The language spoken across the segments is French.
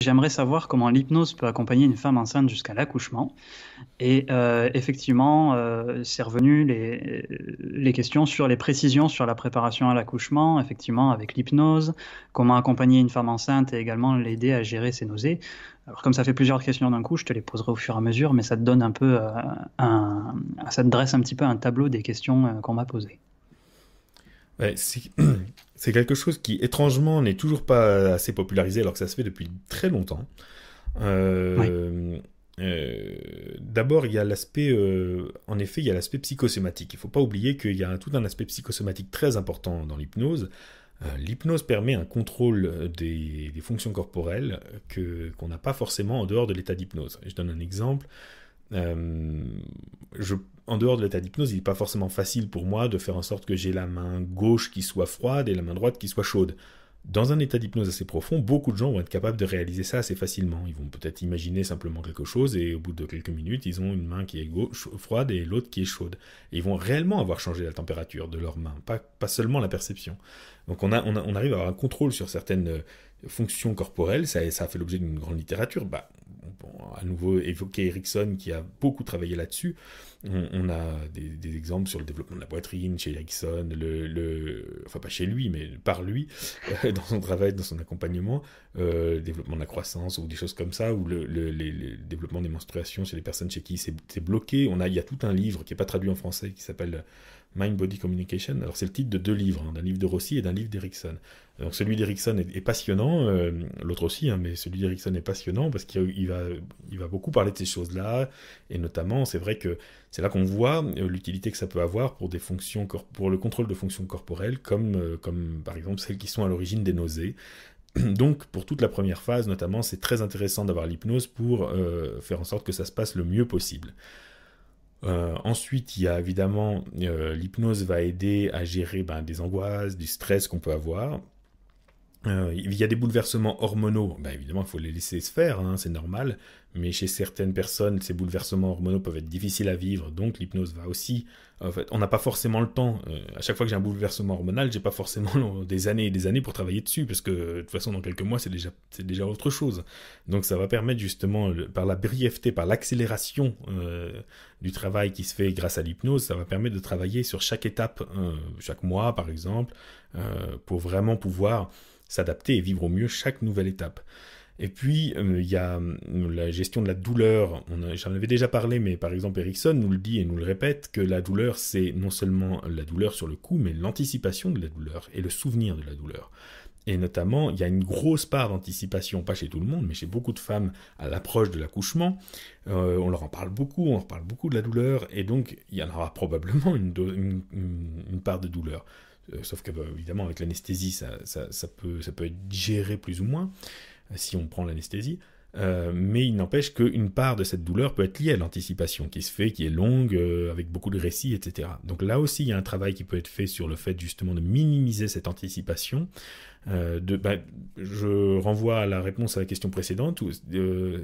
J'aimerais savoir comment l'hypnose peut accompagner une femme enceinte jusqu'à l'accouchement. Et effectivement, c'est revenu les questions sur les précisions sur la préparation à l'accouchement, effectivement, avec l'hypnose, comment accompagner une femme enceinte et également l'aider à gérer ses nausées. Alors, comme ça fait plusieurs questions d'un coup, je te les poserai au fur et à mesure, mais ça te donne un peu ça te dresse un petit peu un tableau des questions qu'on m'a posées. Ouais, c'est quelque chose qui, étrangement, n'est toujours pas assez popularisé alors que ça se fait depuis très longtemps. Oui. Euh, D'abord, il y a l'aspect, en effet, il y a l'aspect psychosomatique. Il ne faut pas oublier qu'il y a tout un aspect psychosomatique très important dans l'hypnose. L'hypnose permet un contrôle des fonctions corporelles qu'on n'a pas forcément en dehors de l'état d'hypnose. Je donne un exemple. Euh, En dehors de l'état d'hypnose, il n'est pas forcément facile pour moi de faire en sorte que j'ai la main gauche qui soit froide et la main droite qui soit chaude. Dans un état d'hypnose assez profond, beaucoup de gens vont être capables de réaliser ça assez facilement. Ils vont peut-être imaginer simplement quelque chose et au bout de quelques minutes, ils ont une main qui est froide et l'autre qui est chaude. Et ils vont réellement avoir changé la température de leur main, pas seulement la perception. Donc on arrive à avoir un contrôle sur certaines fonctions corporelles, ça a fait l'objet d'une grande littérature. Bon, à nouveau évoquer Erickson qui a beaucoup travaillé là-dessus. On a des exemples sur le développement de la poitrine chez Erickson, enfin pas chez lui, mais par lui, dans son travail, dans son accompagnement, le développement de la croissance ou des choses comme ça, ou le développement des menstruations chez les personnes chez qui c'est bloqué. Il y a tout un livre qui n'est pas traduit en français qui s'appelle Mind Body Communication. Alors c'est le titre de deux livres, hein, d'un livre de Rossi et d'un livre d'Erickson. Donc celui d'Erickson est passionnant, l'autre aussi, hein, mais celui d'Erickson est passionnant parce il va beaucoup parler de ces choses-là, et notamment c'est vrai que c'est là qu'on voit l'utilité que ça peut avoir pour des fonctions pour le contrôle de fonctions corporelles, comme par exemple celles qui sont à l'origine des nausées. Donc pour toute la première phase notamment, c'est très intéressant d'avoir l'hypnose pour faire en sorte que ça se passe le mieux possible. Ensuite, il y a évidemment l'hypnose va aider à gérer des angoisses, du stress qu'on peut avoir. Il y a des bouleversements hormonaux, évidemment il faut les laisser se faire, hein, c'est normal, mais chez certaines personnes, ces bouleversements hormonaux peuvent être difficiles à vivre, donc l'hypnose va aussi... En fait, on n'a pas forcément le temps. À chaque fois que j'ai un bouleversement hormonal, j'ai pas forcément des années et des années pour travailler dessus, parce que de toute façon, dans quelques mois, c'est déjà autre chose. Donc ça va permettre justement, par la brièveté, par l'accélération du travail qui se fait grâce à l'hypnose, ça va permettre de travailler sur chaque étape, chaque mois par exemple, pour vraiment pouvoir s'adapter et vivre au mieux chaque nouvelle étape. Et puis, il y a la gestion de la douleur. J'en avais déjà parlé, mais par exemple, Erickson nous le dit et nous le répète, que la douleur, c'est non seulement la douleur sur le coup, mais l'anticipation de la douleur et le souvenir de la douleur. Et notamment, il y a une grosse part d'anticipation, pas chez tout le monde, mais chez beaucoup de femmes à l'approche de l'accouchement. On leur en parle beaucoup, on leur parle beaucoup de la douleur, et donc il y en aura probablement une part de douleur. Sauf que, évidemment, avec l'anesthésie, ça peut être géré plus ou moins, si on prend l'anesthésie. Mais il n'empêche qu'une part de cette douleur peut être liée à l'anticipation qui se fait, qui est longue, avec beaucoup de récits, etc. Donc là aussi, il y a un travail qui peut être fait sur le fait justement de minimiser cette anticipation. Je renvoie à la réponse à la question précédente,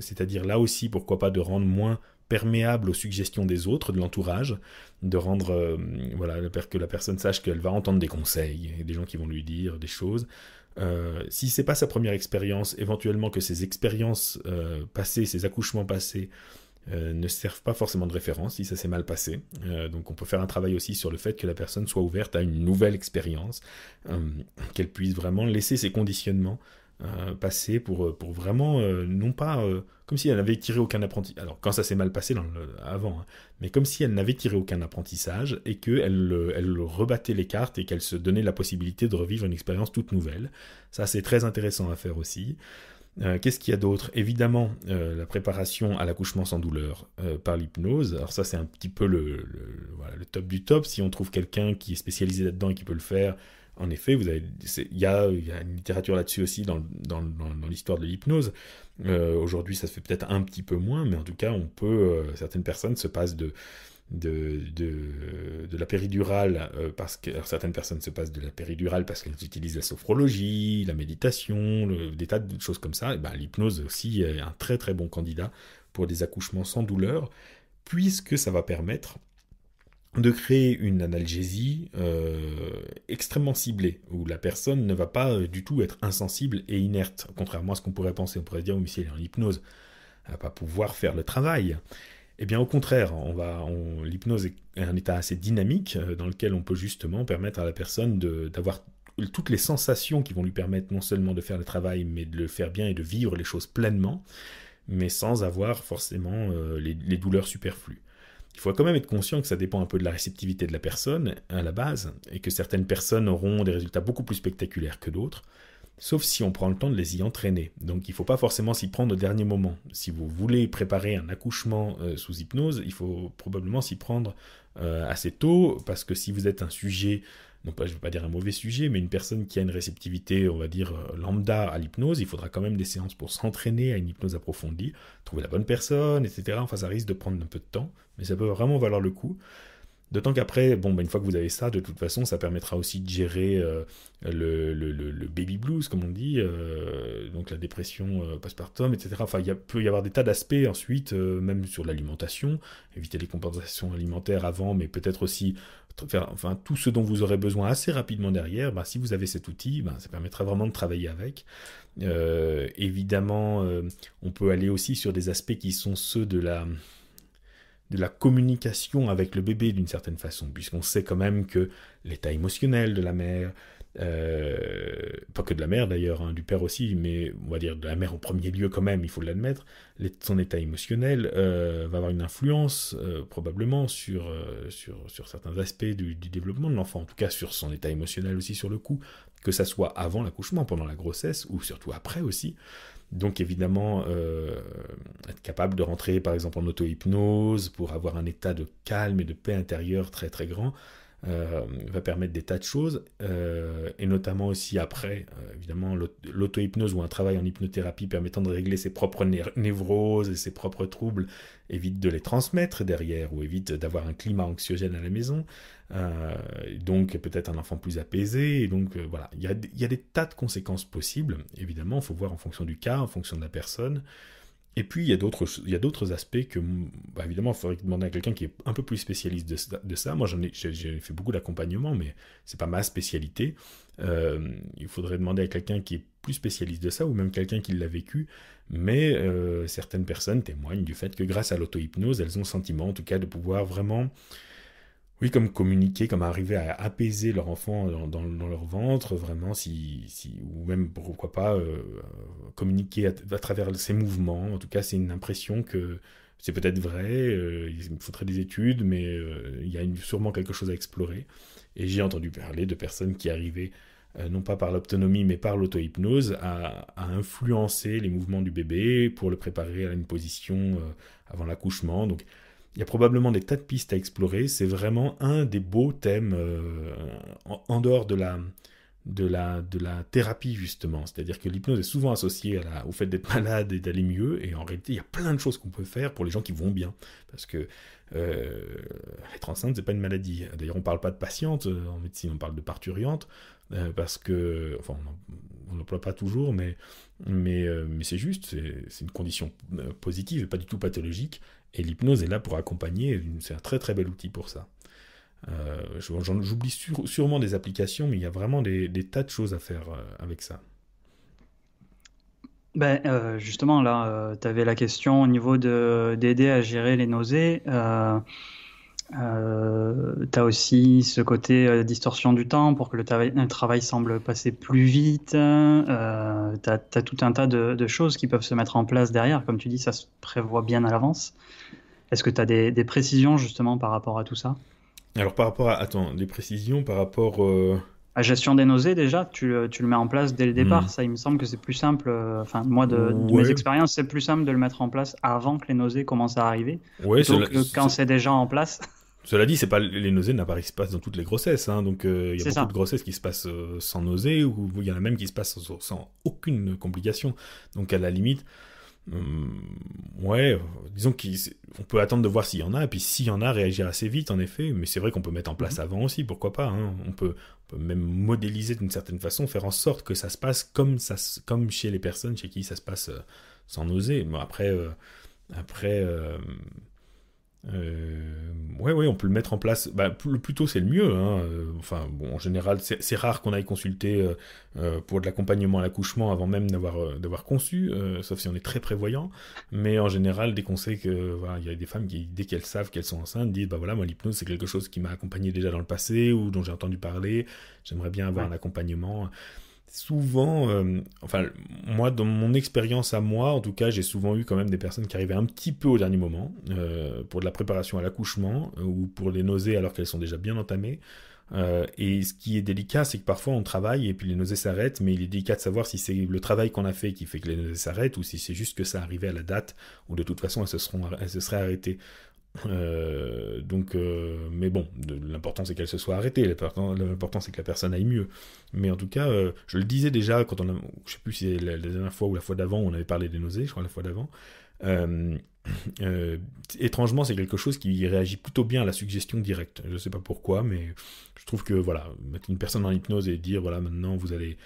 c'est-à-dire là aussi, pourquoi pas de rendre moins perméable aux suggestions des autres, de l'entourage, de rendre que la personne sache qu'elle va entendre des conseils, et des gens qui vont lui dire des choses. Si c'est pas sa première expérience, éventuellement que ces expériences passées, ces accouchements passés, ne servent pas forcément de référence si ça s'est mal passé. Donc on peut faire un travail aussi sur le fait que la personne soit ouverte à une nouvelle expérience, qu'elle puisse vraiment laisser ses conditionnements passer pour vraiment, non pas comme si elle n'avait tiré aucun apprentissage, alors quand ça s'est mal passé avant, hein, mais comme si elle n'avait tiré aucun apprentissage et qu'elle rebattait les cartes et qu'elle se donnait la possibilité de revivre une expérience toute nouvelle. Ça c'est très intéressant à faire aussi. Qu'est-ce qu'il y a d'autre? Évidemment, la préparation à l'accouchement sans douleur par l'hypnose. Alors ça, c'est un petit peu voilà, le top du top. Si on trouve quelqu'un qui est spécialisé là-dedans et qui peut le faire, en effet, il y a une littérature là-dessus aussi dans l'histoire de l'hypnose. Aujourd'hui, ça se fait peut-être un petit peu moins, mais en tout cas, certaines personnes se passent de la péridurale alors certaines personnes se passent de la péridurale parce qu'elles utilisent la sophrologie, la méditation, des tas de choses comme ça. Et l'hypnose aussi est un très très bon candidat pour des accouchements sans douleur, puisque ça va permettre de créer une analgésie extrêmement ciblée, où la personne ne va pas du tout être insensible et inerte, contrairement à ce qu'on pourrait penser. On pourrait se dire, oui, si elle est en hypnose, elle va pas pouvoir faire le travail. Eh bien, au contraire, l'hypnose est un état assez dynamique dans lequel on peut justement permettre à la personne d'avoir toutes les sensations qui vont lui permettre non seulement de faire le travail, mais de le faire bien et de vivre les choses pleinement, mais sans avoir forcément les douleurs superflues. Il faut quand même être conscient que ça dépend un peu de la réceptivité de la personne à la base, et que certaines personnes auront des résultats beaucoup plus spectaculaires que d'autres, sauf si on prend le temps de les y entraîner. Donc il ne faut pas forcément s'y prendre au dernier moment. Si vous voulez préparer un accouchement sous hypnose, il faut probablement s'y prendre assez tôt, parce que si vous êtes un sujet, non pas, je ne veux pas dire un mauvais sujet, mais une personne qui a une réceptivité, on va dire, lambda à l'hypnose, il faudra quand même des séances pour s'entraîner à une hypnose approfondie, trouver la bonne personne, etc. Enfin, ça risque de prendre un peu de temps, mais ça peut vraiment valoir le coup. D'autant qu'après, une fois que vous avez ça, de toute façon, ça permettra aussi de gérer le baby blues, comme on dit, donc la dépression postpartum, etc. Enfin, il peut y avoir des tas d'aspects ensuite, même sur l'alimentation, éviter les compensations alimentaires avant, mais peut-être aussi faire, tout ce dont vous aurez besoin assez rapidement derrière. Si vous avez cet outil, ça permettra vraiment de travailler avec. Évidemment, on peut aller aussi sur des aspects qui sont ceux de la communication avec le bébé d'une certaine façon, puisqu'on sait quand même que l'état émotionnel de la mère, pas que de la mère d'ailleurs, du père aussi, mais on va dire de la mère en premier lieu quand même, il faut l'admettre, son état émotionnel va avoir une influence probablement sur certains aspects du développement de l'enfant, en tout cas sur son état émotionnel aussi sur le coup, que ça soit avant l'accouchement, pendant la grossesse, ou surtout après aussi. Donc évidemment, être capable de rentrer par exemple en auto-hypnose pour avoir un état de calme et de paix intérieure très très grand va permettre des tas de choses, et notamment aussi après, évidemment, l'auto-hypnose ou un travail en hypnothérapie permettant de régler ses propres névroses et ses propres troubles évite de les transmettre derrière, ou évite d'avoir un climat anxiogène à la maison, donc peut-être un enfant plus apaisé, et donc voilà, il y a des tas de conséquences possibles, évidemment, il faut voir en fonction du cas, en fonction de la personne. Et puis, il y a d'autres aspects que, évidemment, il faudrait demander à quelqu'un qui est un peu plus spécialiste de ça. Moi, j'ai fait beaucoup d'accompagnement, mais c'est pas ma spécialité. Il faudrait demander à quelqu'un qui est plus spécialiste de ça, ou même quelqu'un qui l'a vécu. Mais certaines personnes témoignent du fait que grâce à l'auto-hypnose, elles ont le sentiment, en tout cas, de pouvoir vraiment... Oui, comme communiquer, comme arriver à apaiser leur enfant dans leur ventre, vraiment, ou même, pourquoi pas, communiquer à travers ses mouvements. En tout cas, c'est une impression que c'est peut-être vrai, il faudrait des études, mais il y a sûrement quelque chose à explorer. Et j'ai entendu parler de personnes qui arrivaient, non pas par l'autonomie, mais par l'auto-hypnose, à influencer les mouvements du bébé pour le préparer à une position avant l'accouchement. Donc, il y a probablement des tas de pistes à explorer. C'est vraiment un des beaux thèmes en dehors de la thérapie, justement. C'est-à-dire que l'hypnose est souvent associée au fait d'être malade et d'aller mieux. Et en réalité, il y a plein de choses qu'on peut faire pour les gens qui vont bien. Parce que être enceinte, c'est pas une maladie. D'ailleurs, on ne parle pas de patiente en médecine, on parle de parturiente. Parce que, on n'emploie pas toujours, mais c'est juste, c'est une condition positive et pas du tout pathologique. Et l'hypnose est là pour accompagner, c'est un très très bel outil pour ça. J'oublie sûrement des applications, mais il y a vraiment des tas de choses à faire avec ça. Justement, là, tu avais la question au niveau d'aider à gérer les nausées. Tu as aussi ce côté distorsion du temps pour que le travail semble passer plus vite. Tu as tout un tas de choses qui peuvent se mettre en place derrière. Comme tu dis, ça se prévoit bien à l'avance. Est-ce que tu as des précisions justement par rapport à tout ça? Alors par rapport à... Attends, des précisions par rapport... La gestion des nausées, déjà, tu le mets en place dès le départ. Ça, il me semble que c'est plus simple. Moi, de mes expériences, c'est plus simple de le mettre en place avant que les nausées commencent à arriver, plutôt que quand c'est déjà en place. Cela dit, les nausées n'apparaissent pas dans toutes les grossesses. Donc, il y a beaucoup de grossesses qui se passent sans nausées, ou il y en a même qui se passent sans aucune complication. Donc, à la limite... disons qu'on peut attendre de voir s'il y en a, et puis s'il y en a, réagir assez vite en effet, mais c'est vrai qu'on peut mettre en place avant aussi, pourquoi pas, on peut même modéliser d'une certaine façon, faire en sorte que ça se passe comme chez les personnes chez qui ça se passe sans nausée. Bon, après Ouais, on peut le mettre en place. Bah, le plus tôt, c'est le mieux, hein. Enfin, bon, en général, c'est rare qu'on aille consulter pour de l'accompagnement à l'accouchement avant même d'avoir conçu, sauf si on est très prévoyant. Mais en général, dès qu'on sait que voilà, il y a des femmes qui, dès qu'elles savent qu'elles sont enceintes, disent bah voilà, moi l'hypnose c'est quelque chose qui m'a accompagné déjà dans le passé ou dont j'ai entendu parler. J'aimerais bien avoir Ouais. un accompagnement. Souvent, enfin, moi, dans mon expérience à moi, en tout cas, j'ai souvent eu quand même des personnes qui arrivaient un petit peu au dernier moment pour de la préparation à l'accouchement ou pour les nausées alors qu'elles sont déjà bien entamées. Et ce qui est délicat, c'est que parfois on travaille et puis les nausées s'arrêtent, mais il est délicat de savoir si c'est le travail qu'on a fait qui fait que les nausées s'arrêtent ou si c'est juste que ça arrivait à la date où de toute façon elles se seraient arrêtées. Mais bon, l'important c'est qu'elle se soit arrêtée, l'important c'est que la personne aille mieux. Mais en tout cas, je le disais déjà quand je sais plus si c'est la dernière fois ou la fois d'avant, on avait parlé des nausées, je crois la fois d'avant. Euh, Étrangement, c'est quelque chose qui réagit plutôt bien à la suggestion directe. Je sais pas pourquoi, mais je trouve que voilà, mettre une personne en hypnose et dire voilà, maintenant vous allez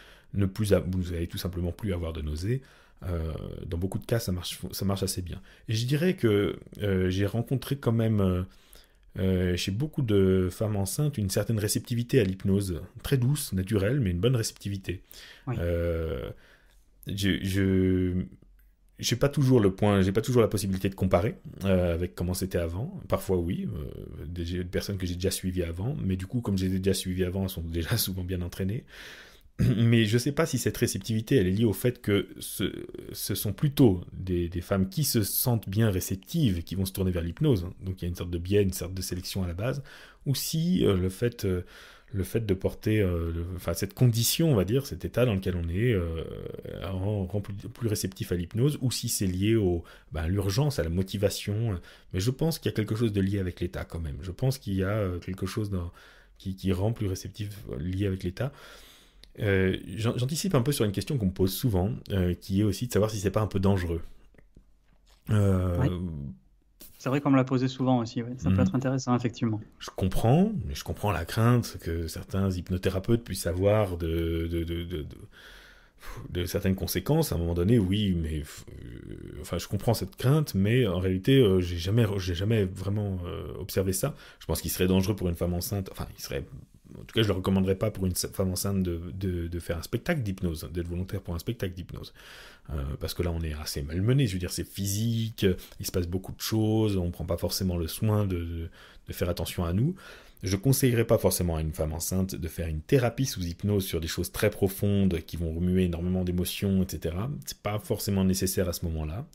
tout simplement plus avoir de nausées. Dans beaucoup de cas, ça marche assez bien. Et je dirais que j'ai rencontré quand même chez beaucoup de femmes enceintes une certaine réceptivité à l'hypnose, très douce, naturelle, mais une bonne réceptivité. Oui. Euh, je j'ai pas toujours j'ai pas toujours la possibilité de comparer avec comment c'était avant. Parfois oui, des personnes que j'ai déjà suivies avant, mais du coup comme j'ai déjà suivies avant, elles sont déjà souvent bien entraînées. Mais je ne sais pas si cette réceptivité, elle est liée au fait que ce sont plutôt des femmes qui se sentent bien réceptives et qui vont se tourner vers l'hypnose. Donc il y a une sorte de biais, une sorte de sélection à la base. Ou si le fait de porter enfin, cette condition, on va dire, cet état dans lequel on est, rend plus réceptif à l'hypnose, ou si c'est lié à l'urgence, à la motivation. Mais je pense qu'il y a quelque chose de lié avec l'état quand même. Je pense qu'il y a quelque chose qui rend plus réceptif lié avec l'état. J'anticipe un peu sur une question qu'on me pose souvent, qui est aussi de savoir si c'est pas un peu dangereux. Ouais. Euh, C'est vrai qu'on me l'a posé souvent aussi, ouais. Ça peut hmm, être intéressant, effectivement. je comprends, mais je comprends la crainte que certains hypnothérapeutes puissent avoir de certaines conséquences. À un moment donné, oui, mais enfin, je comprends cette crainte, mais en réalité, j'ai jamais vraiment observé ça. Je pense qu'il serait dangereux pour une femme enceinte. Enfin, en tout cas, je ne le recommanderais pas pour une femme enceinte de faire un spectacle d'hypnose, d'être volontaire pour un spectacle d'hypnose. Parce que là, on est assez malmené. Je veux dire, c'est physique, il se passe beaucoup de choses, on ne prend pas forcément le soin de faire attention à nous. Je ne conseillerais pas forcément à une femme enceinte de faire une thérapie sous hypnose sur des choses très profondes qui vont remuer énormément d'émotions, etc. C'est pas forcément nécessaire à ce moment-là.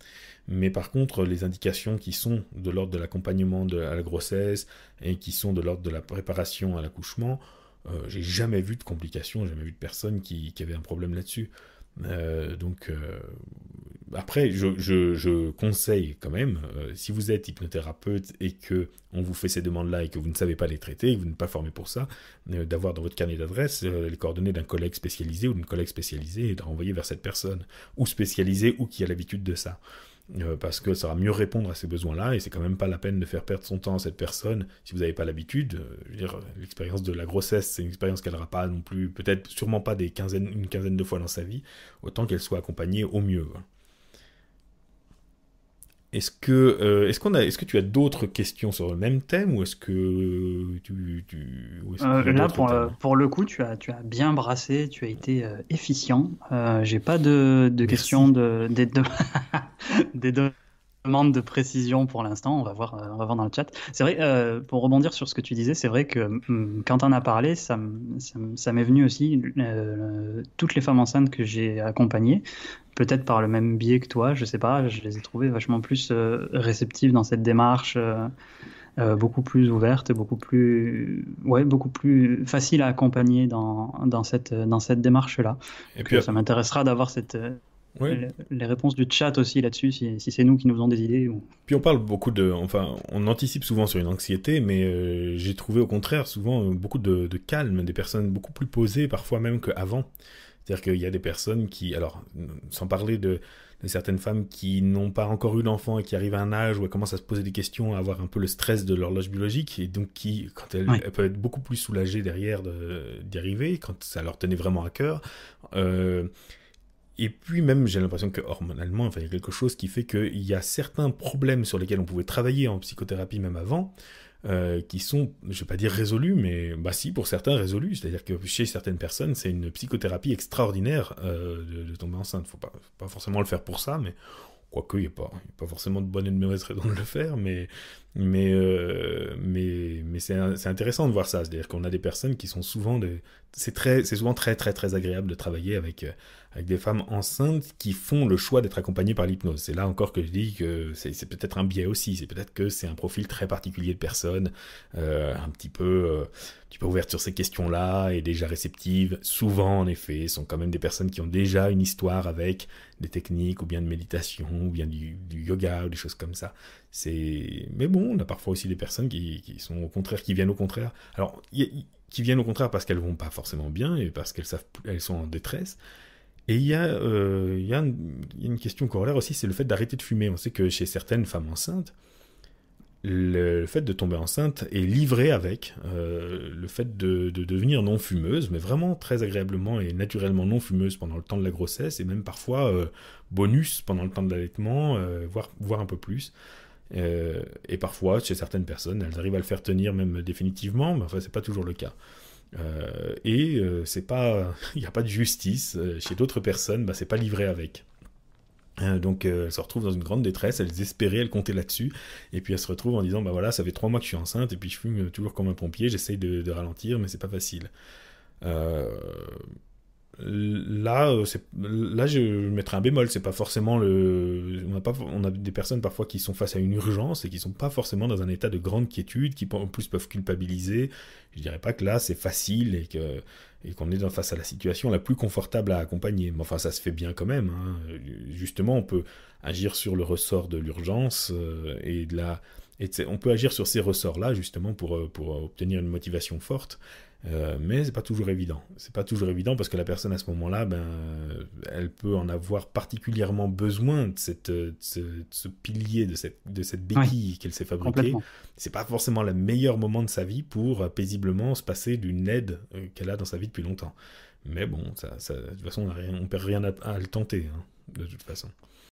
Mais par contre, les indications qui sont de l'ordre de l'accompagnement à la grossesse et qui sont de l'ordre de la préparation à l'accouchement, j'ai jamais vu de complications, jamais vu de personne qui avait un problème là-dessus. Après, je conseille quand même, si vous êtes hypnothérapeute et que on vous fait ces demandes-là et que vous ne savez pas les traiter, et que vous n'êtes pas formé pour ça, d'avoir dans votre carnet d'adresse les coordonnées d'un collègue spécialisé ou d'une collègue spécialisée et de renvoyer vers cette personne, ou spécialisée ou qui a l'habitude de ça. Parce que ça va mieux répondre à ces besoins-là et c'est quand même pas la peine de faire perdre son temps à cette personne si vous n'avez pas l'habitude. Je veux dire, l'expérience de la grossesse, c'est une expérience qu'elle n'aura pas non plus, peut-être sûrement pas une quinzaine de fois dans sa vie, autant qu'elle soit accompagnée au mieux. Est-ce que tu as d'autres questions sur le même thème ou est-ce qu'il y a Là, d'autres thèmes? pour le coup, tu as bien brassé, tu as été efficient. J'ai pas de questions Merci. des demandes de précision pour l'instant. On va voir dans le chat. C'est vrai, pour rebondir sur ce que tu disais, c'est vrai que quand on a parlé, ça m'est venu aussi toutes les femmes enceintes que j'ai accompagnées, peut-être par le même biais que toi, je sais pas, je les ai trouvées vachement plus réceptives dans cette démarche. Beaucoup plus ouverte, beaucoup plus facile à accompagner dans cette démarche-là. Et Donc, puis, ça m'intéressera d'avoir ouais, les réponses du chat aussi là-dessus, si c'est nous qui nous faisons des idées. puis on parle beaucoup enfin, on anticipe souvent sur une anxiété, mais j'ai trouvé au contraire souvent beaucoup de calme, des personnes beaucoup plus posées, parfois même qu'avant. C'est-à-dire qu'il y a des personnes qui, alors, sans parler de certaines femmes qui n'ont pas encore eu d'enfant et qui arrivent à un âge où elles commencent à se poser des questions, à avoir un peu le stress de l'horloge biologique, et donc qui, quand Oui, elles peuvent être beaucoup plus soulagées derrière d'y arriver, quand ça leur tenait vraiment à cœur. Euh, Et puis même, j'ai l'impression que hormonalement, enfin, il y a quelque chose qui fait qu'il y a certains problèmes sur lesquels on pouvait travailler en psychothérapie même avant, qui sont, je vais pas dire résolus, mais bah si, pour certains résolus. C'est-à-dire que chez certaines personnes, c'est une psychothérapie extraordinaire de tomber enceinte. Faut pas forcément le faire pour ça, mais quoique, il n'y a pas forcément de bonne et de mauvaise raison de le faire, mais c'est intéressant de voir ça. C'est-à-dire qu'on a des personnes qui sont souvent c'est souvent très très très agréable de travailler avec des femmes enceintes qui font le choix d'être accompagnées par l'hypnose. C'est là encore que je dis que c'est peut-être un biais aussi. C'est peut-être que c'est un profil très particulier de personnes, un petit peu ouverte sur ces questions-là et déjà réceptive. Souvent, en effet, sont quand même des personnes qui ont déjà une histoire avec des techniques ou bien de méditation ou bien du yoga ou des choses comme ça. Mais bon, on a parfois aussi des personnes qui sont au contraire, qui viennent au contraire. Alors, qui viennent au contraire parce qu'elles vont pas forcément bien et parce qu'elles sont en détresse. Et il y a une question corollaire aussi, c'est le fait d'arrêter de fumer. On sait que chez certaines femmes enceintes, le fait de tomber enceinte est livré avec le fait de devenir non-fumeuse, mais vraiment très agréablement et naturellement non-fumeuse pendant le temps de la grossesse, et même parfois bonus pendant le temps de l'allaitement, voire un peu plus. Et parfois, chez certaines personnes, elles arrivent à le faire tenir même définitivement, mais enfin, c'est pas toujours le cas. C'est pas, il n'y a pas de justice. Chez d'autres personnes, bah, c'est pas livré avec. Donc elles se retrouvent dans une grande détresse, elles espéraient, elles comptaient là-dessus, et puis elles se retrouvent en disant bah voilà, ça fait 3 mois que je suis enceinte, et puis je fume toujours comme un pompier, j'essaye de ralentir, mais c'est pas facile. Euh, là, je mettrais un bémol. C'est pas forcément on a des personnes parfois qui sont face à une urgence et qui sont pas forcément dans un état de grande quiétude, qui en plus peuvent culpabiliser. Je dirais pas que là c'est facile et qu'on est face à la situation la plus confortable à accompagner. Mais enfin, ça se fait bien quand même, hein. Justement, on peut agir sur le ressort de l'urgence on peut agir sur ces ressorts-là justement pour obtenir une motivation forte. Mais c'est pas toujours évident. C'est pas toujours évident parce que la personne à ce moment-là, elle peut en avoir particulièrement besoin de ce pilier, de cette Oui, béquille qu'elle s'est fabriquée. complètement. C'est pas forcément le meilleur moment de sa vie pour paisiblement se passer d'une aide qu'elle a dans sa vie depuis longtemps. Mais bon, de toute façon, on perd rien à le tenter, hein, de toute façon.